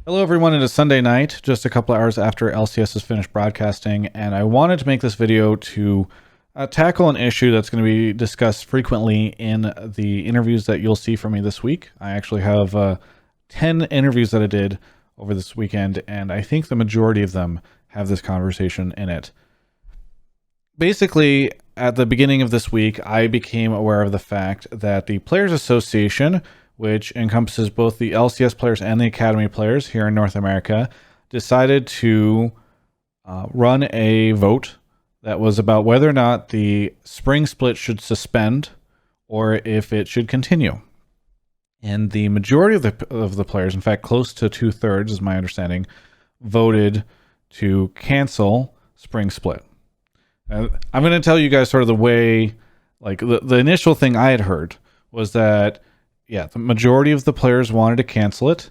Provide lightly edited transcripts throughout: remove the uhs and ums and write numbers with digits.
Hello, everyone. It is Sunday night, just a couple hours after LCS has finished broadcasting, and I wanted to make this video to tackle an issue that's going to be discussed frequently in the interviews that you'll see from me this week. I actually have 10 interviews that I did over this weekend, and I think the majority of them have this conversation in it. Basically, at the beginning of this week, I became aware of the fact that the Players Association, which encompasses both the LCS players and the Academy players here in North America, decided to run a vote that was about whether or not the spring split should suspend or if it should continue. And the majority of the players, in fact, close to 2/3 is my understanding, voted to cancel spring split. I'm going to tell you guys sort of the way, like the initial thing I had heard was that, yeah, the majority of the players wanted to cancel it,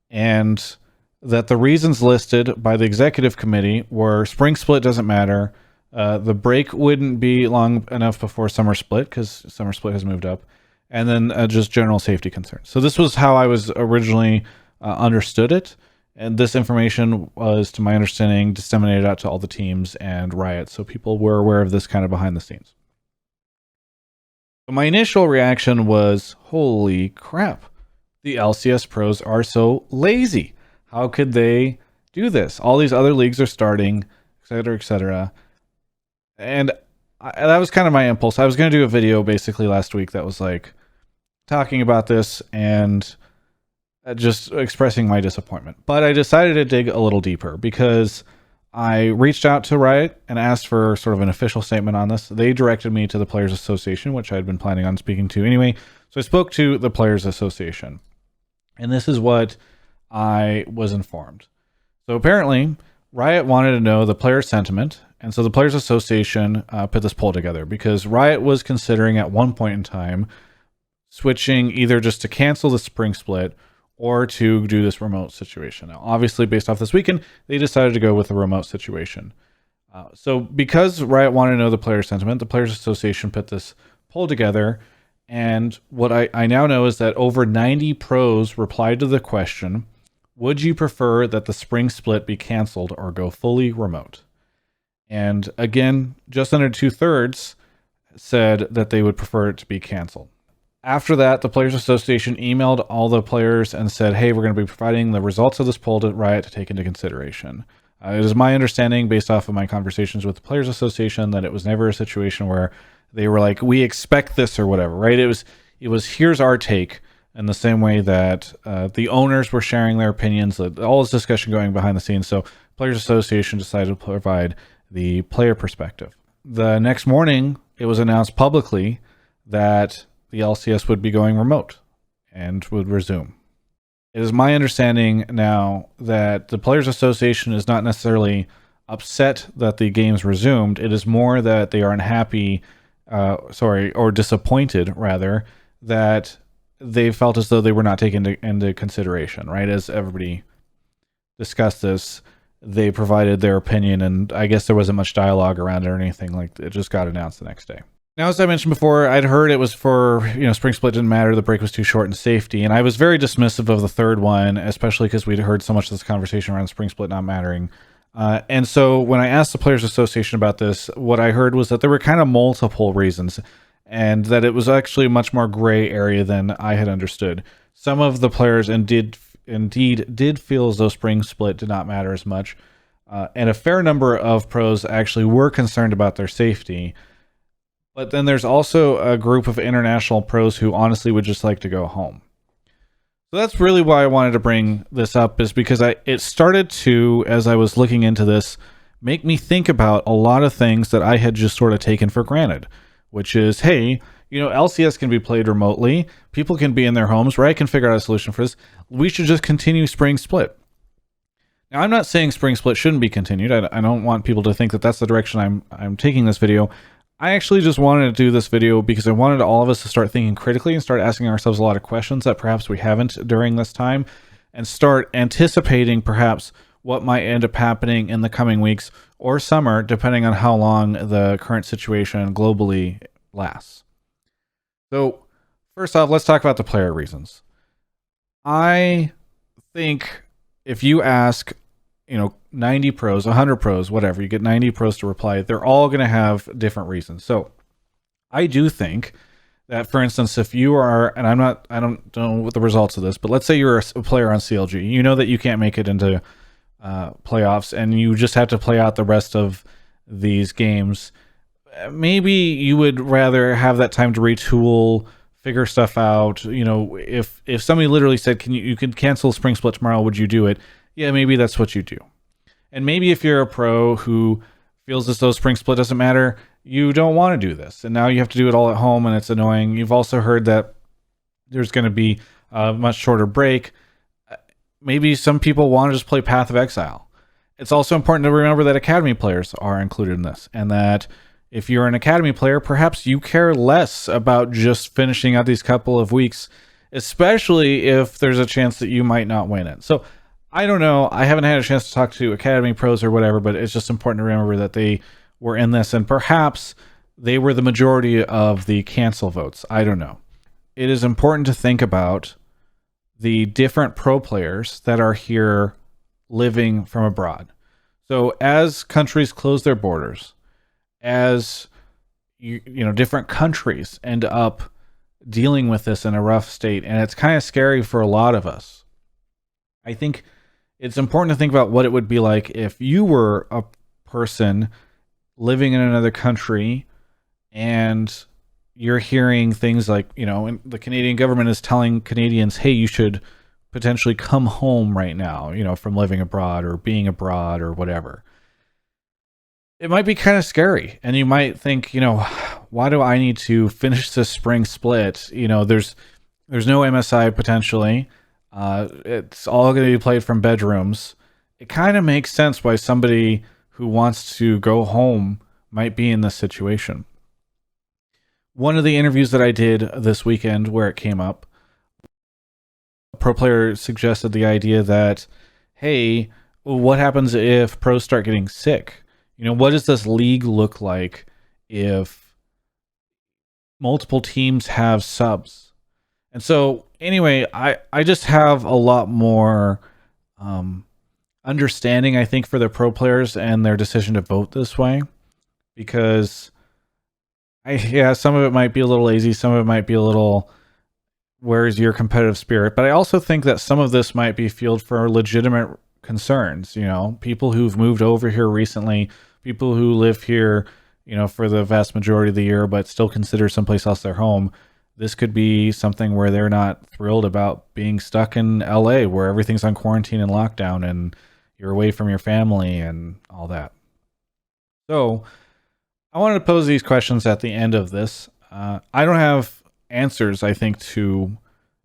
and that the reasons listed by the executive committee were spring split doesn't matter, the break wouldn't be long enough before summer split because summer split has moved up, and then just general safety concerns. So this was how I was originally understood it, and this information was, to my understanding, disseminated out to all the teams and Riot, so people were aware of this kind of behind the scenes. My initial reaction was, holy crap, the LCS pros are so lazy. How could they do this? All these other leagues are starting, etc., etc. And that was kind of my impulse. I was going to do a video basically last week that was like talking about this and just expressing my disappointment. But I decided to dig a little deeper because I reached out to Riot and asked for sort of an official statement on this. They directed me to the Players Association, which I had been planning on speaking to anyway. So I spoke to the Players Association. And this is what I was informed. So apparently, Riot wanted to know the player sentiment. And so the Players Association put this poll together because Riot was considering at one point in time switching either just to cancel the spring split or to do this remote situation. Now, obviously, based off this weekend, they decided to go with the remote situation. So because Riot wanted to know the player sentiment, the Players Association put this poll together. And what I now know is that over 90 pros replied to the question, would you prefer that the spring split be canceled or go fully remote? And again, just under 2/3 said that they would prefer it to be canceled. After that, the Players Association emailed all the players and said, hey, we're going to be providing the results of this poll to Riot to take into consideration. It is my understanding, based off of my conversations with the Players Association, that it was never a situation where they were like, we expect this or whatever, right? It was here's our take, in the same way that the owners were sharing their opinions, all this discussion going behind the scenes. So Players Association decided to provide the player perspective. The next morning, it was announced publicly that the LCS would be going remote and would resume. It is my understanding now that the Players Association is not necessarily upset that the games resumed. It is more that they are unhappy, or disappointed, rather, that they felt as though they were not taken into consideration, right? As everybody discussed this, they provided their opinion, and I guess there wasn't much dialogue around it or anything. Like, it just got announced the next day. Now, as I mentioned before, I'd heard it was for, spring split didn't matter, the break was too short and safety, and I was very dismissive of the third one, especially because we'd heard so much of this conversation around spring split not mattering. And so when I asked the Players Association about this, what I heard was that there were kind of multiple reasons, and that it was actually a much more gray area than I had understood. Some of the players indeed did feel as though spring split did not matter as much, and a fair number of pros actually were concerned about their safety. But then there's also a group of international pros who honestly would just like to go home. So that's really why I wanted to bring this up, is because it started to, as I was looking into this, make me think about a lot of things that I had just sort of taken for granted, which is, hey, LCS can be played remotely. People can be in their homes, right? I can figure out a solution for this. We should just continue spring split. Now, I'm not saying spring split shouldn't be continued. I don't want people to think that that's the direction I'm taking this video. I actually just wanted to do this video because I wanted all of us to start thinking critically and start asking ourselves a lot of questions that perhaps we haven't during this time, and start anticipating perhaps what might end up happening in the coming weeks or summer, depending on how long the current situation globally lasts. So first off, let's talk about the player reasons. I think if you ask, 90 pros, 100 pros, whatever, you get 90 pros to reply, they're all going to have different reasons. So I do think that, for instance, if you are, and I don't know what the results of this, but let's say you're a player on CLG, you know that you can't make it into playoffs and you just have to play out the rest of these games. Maybe you would rather have that time to retool, figure stuff out. If somebody literally said, you could cancel spring split tomorrow, would you do it? Yeah, maybe that's what you do. And maybe if you're a pro who feels as though spring split doesn't matter, you don't want to do this, and now you have to do it all at home, and it's annoying. You've also heard that there's going to be a much shorter break. Maybe some people want to just play Path of Exile. It's also important to remember that Academy players are included in this, and that if you're an Academy player, perhaps you care less about just finishing out these couple of weeks, especially if there's a chance that you might not win it. So I don't know. I haven't had a chance to talk to Academy pros or whatever, but it's just important to remember that they were in this, and perhaps they were the majority of the cancel votes. I don't know. It is important to think about the different pro players that are here living from abroad. So as countries close their borders, as different countries end up dealing with this in a rough state, and it's kind of scary for a lot of us. I think it's important to think about what it would be like if you were a person living in another country and you're hearing things like, the Canadian government is telling Canadians, hey, you should potentially come home right now, from living abroad or being abroad or whatever. It might be kind of scary, and you might think, why do I need to finish this spring split? There's no MSI potentially. It's all going to be played from bedrooms. It kind of makes sense why somebody who wants to go home might be in this situation. One of the interviews that I did this weekend where it came up, a pro player suggested the idea that, hey, what happens if pros start getting sick? What does this league look like if multiple teams have subs? And so anyway, I just have a lot more understanding, I think, for the pro players and their decision to vote this way, because some of it might be a little lazy, some of it might be a little, where's your competitive spirit? But I also think that some of this might be fueled for legitimate concerns. People who've moved over here recently, people who live here, for the vast majority of the year, but still consider someplace else their home. This could be something where they're not thrilled about being stuck in LA, where everything's on quarantine and lockdown and you're away from your family and all that. So I wanted to pose these questions at the end of this. I don't have answers, I think, to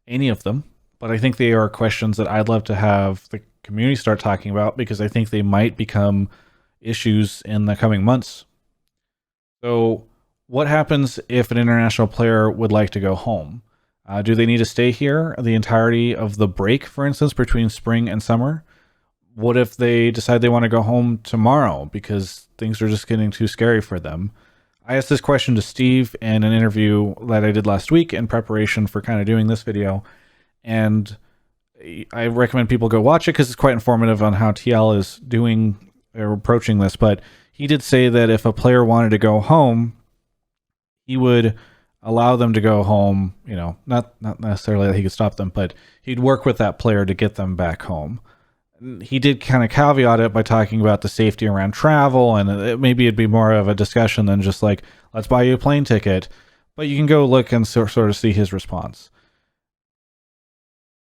any of them, but I think they are questions that I'd love to have the community start talking about, because I think they might become issues in the coming months. So what happens if an international player would like to go home? Do they need to stay here the entirety of the break, for instance, between spring and summer? What if they decide they want to go home tomorrow because things are just getting too scary for them? I asked this question to Steve in an interview that I did last week in preparation for kind of doing this video, and I recommend people go watch it because it's quite informative on how TL is doing or approaching this. But he did say that if a player wanted to go home, he would allow them to go home, not necessarily that he could stop them, but he'd work with that player to get them back home. He did kind of caveat it by talking about the safety around travel, and maybe it'd be more of a discussion than just like, let's buy you a plane ticket. But you can go look and sort of see his response.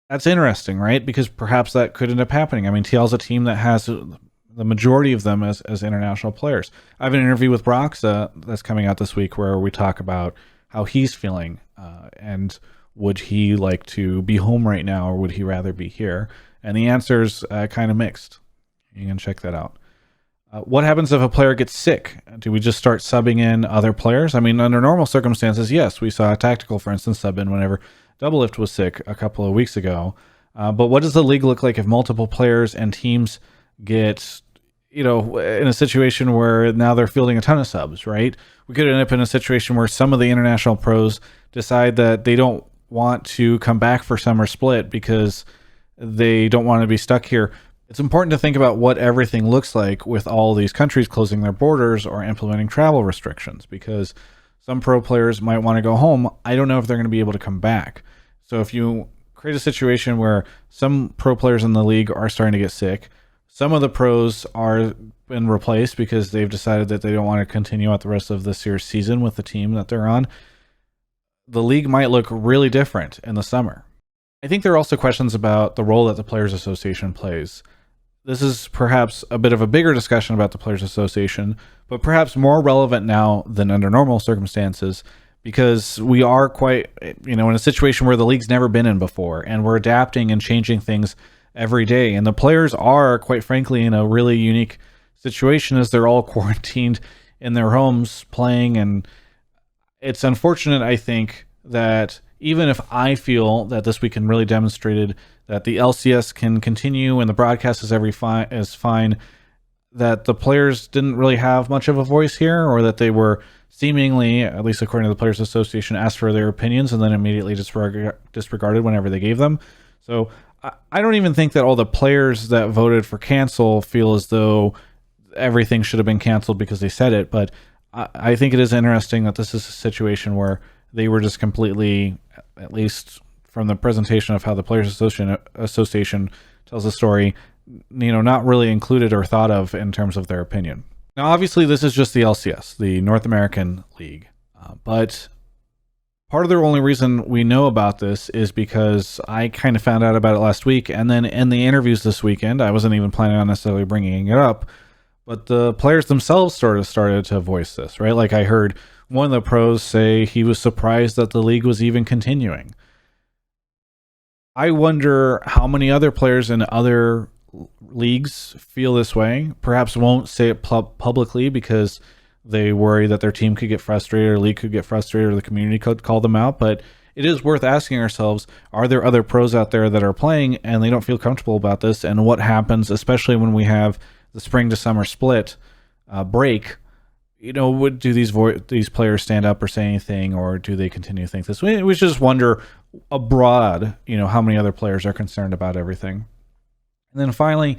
That's interesting, right? Because perhaps that could end up happening. I mean, TL's a team that has the majority of them as international players. I have an interview with Broxa that's coming out this week where we talk about how he's feeling and would he like to be home right now or would he rather be here? And the answer's kind of mixed. You can check that out. What happens if a player gets sick? Do we just start subbing in other players? I mean, under normal circumstances, yes. We saw Tactical, for instance, sub in whenever Doublelift was sick a couple of weeks ago. But what does the league look like if multiple players and teams get, in a situation where now they're fielding a ton of subs, right? We could end up in a situation where some of the international pros decide that they don't want to come back for summer split because they don't want to be stuck here. It's important to think about what everything looks like with all these countries closing their borders or implementing travel restrictions, because some pro players might want to go home. I don't know if they're going to be able to come back. So if you create a situation where some pro players in the league are starting to get sick, some of the pros are been replaced because they've decided that they don't want to continue out the rest of this year's season with the team that they're on, the league might look really different in the summer. I think there are also questions about the role that the Players Association plays. This is perhaps a bit of a bigger discussion about the Players Association, but perhaps more relevant now than under normal circumstances, because we are quite, in a situation where the league's never been in before, and we're adapting and changing things every day. And the players are, quite frankly, in a really unique situation as they're all quarantined in their homes playing. And it's unfortunate, I think, that even if I feel that this weekend really demonstrated that the LCS can continue and the broadcast is fine, that the players didn't really have much of a voice here, or that they were seemingly, at least according to the Players Association, asked for their opinions and then immediately disregarded whenever they gave them. So I don't even think that all the players that voted for cancel feel as though everything should have been canceled because they said it, but I think it is interesting that this is a situation where they were just completely, at least from the presentation of how the Players Association tells the story, not really included or thought of in terms of their opinion. Now, obviously, this is just the LCS, the North American League, but part of the only reason we know about this is because I kind of found out about it last week, and then in the interviews this weekend, I wasn't even planning on necessarily bringing it up, but the players themselves sort of started to voice this, right? Like I heard one of the pros say he was surprised that the league was even continuing. I wonder how many other players in other leagues feel this way. Perhaps won't say it publicly because they worry that their team could get frustrated, or league could get frustrated, or the community could call them out. But it is worth asking ourselves, are there other pros out there that are playing and they don't feel comfortable about this? And what happens, especially when we have the spring to summer split break? Do these players stand up or say anything, or do they continue to think this? We just wonder abroad, how many other players are concerned about everything. And then finally,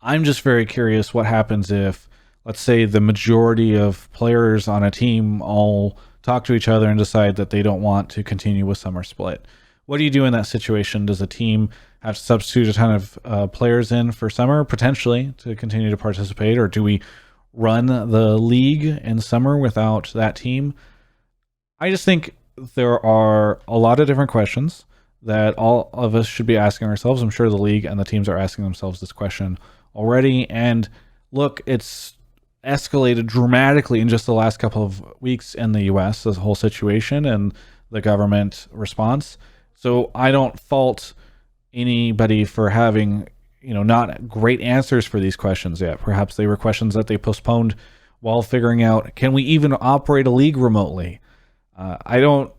I'm just very curious what happens if, let's say, the majority of players on a team all talk to each other and decide that they don't want to continue with summer split. What do you do in that situation? Does a team have to substitute a ton of players in for summer, potentially, to continue to participate? Or do we run the league in summer without that team? I just think there are a lot of different questions that all of us should be asking ourselves. I'm sure the league and the teams are asking themselves this question already. And look, it's escalated dramatically in just the last couple of weeks in the US, this whole situation and the government response. So I don't fault anybody for having, not great answers for these questions yet. Perhaps they were questions that they postponed while figuring out, can we even operate a league remotely? I don't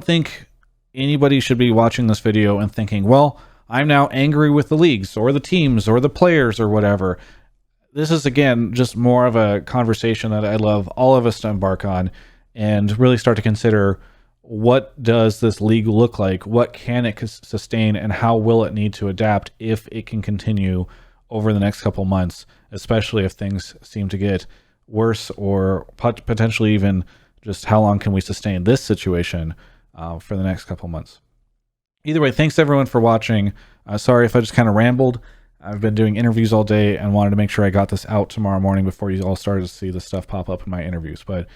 think anybody should be watching this video and thinking, well, I'm now angry with the leagues or the teams or the players or whatever. This is, again, just more of a conversation that I'd love all of us to embark on and really start to consider, what does this league look like? What can it sustain, and how will it need to adapt if it can continue over the next couple months, especially if things seem to get worse, or potentially even just how long can we sustain this situation for the next couple months. Either way, thanks everyone for watching. Sorry if I just kind of rambled. I've been doing interviews all day and wanted to make sure I got this out tomorrow morning before you all started to see this stuff pop up in my interviews. But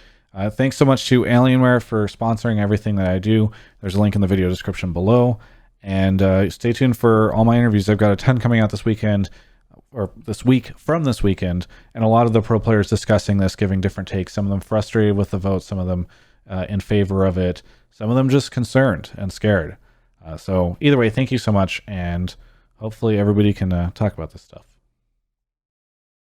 thanks so much to Alienware for sponsoring everything that I do. There's a link in the video description below. And stay tuned for all my interviews. I've got a ton coming out this weekend, or this week from this weekend, and a lot of the pro players discussing this, giving different takes. Some of them frustrated with the vote, some of them in favor of it, some of them just concerned and scared. So either way, thank you so much, and hopefully everybody can talk about this stuff.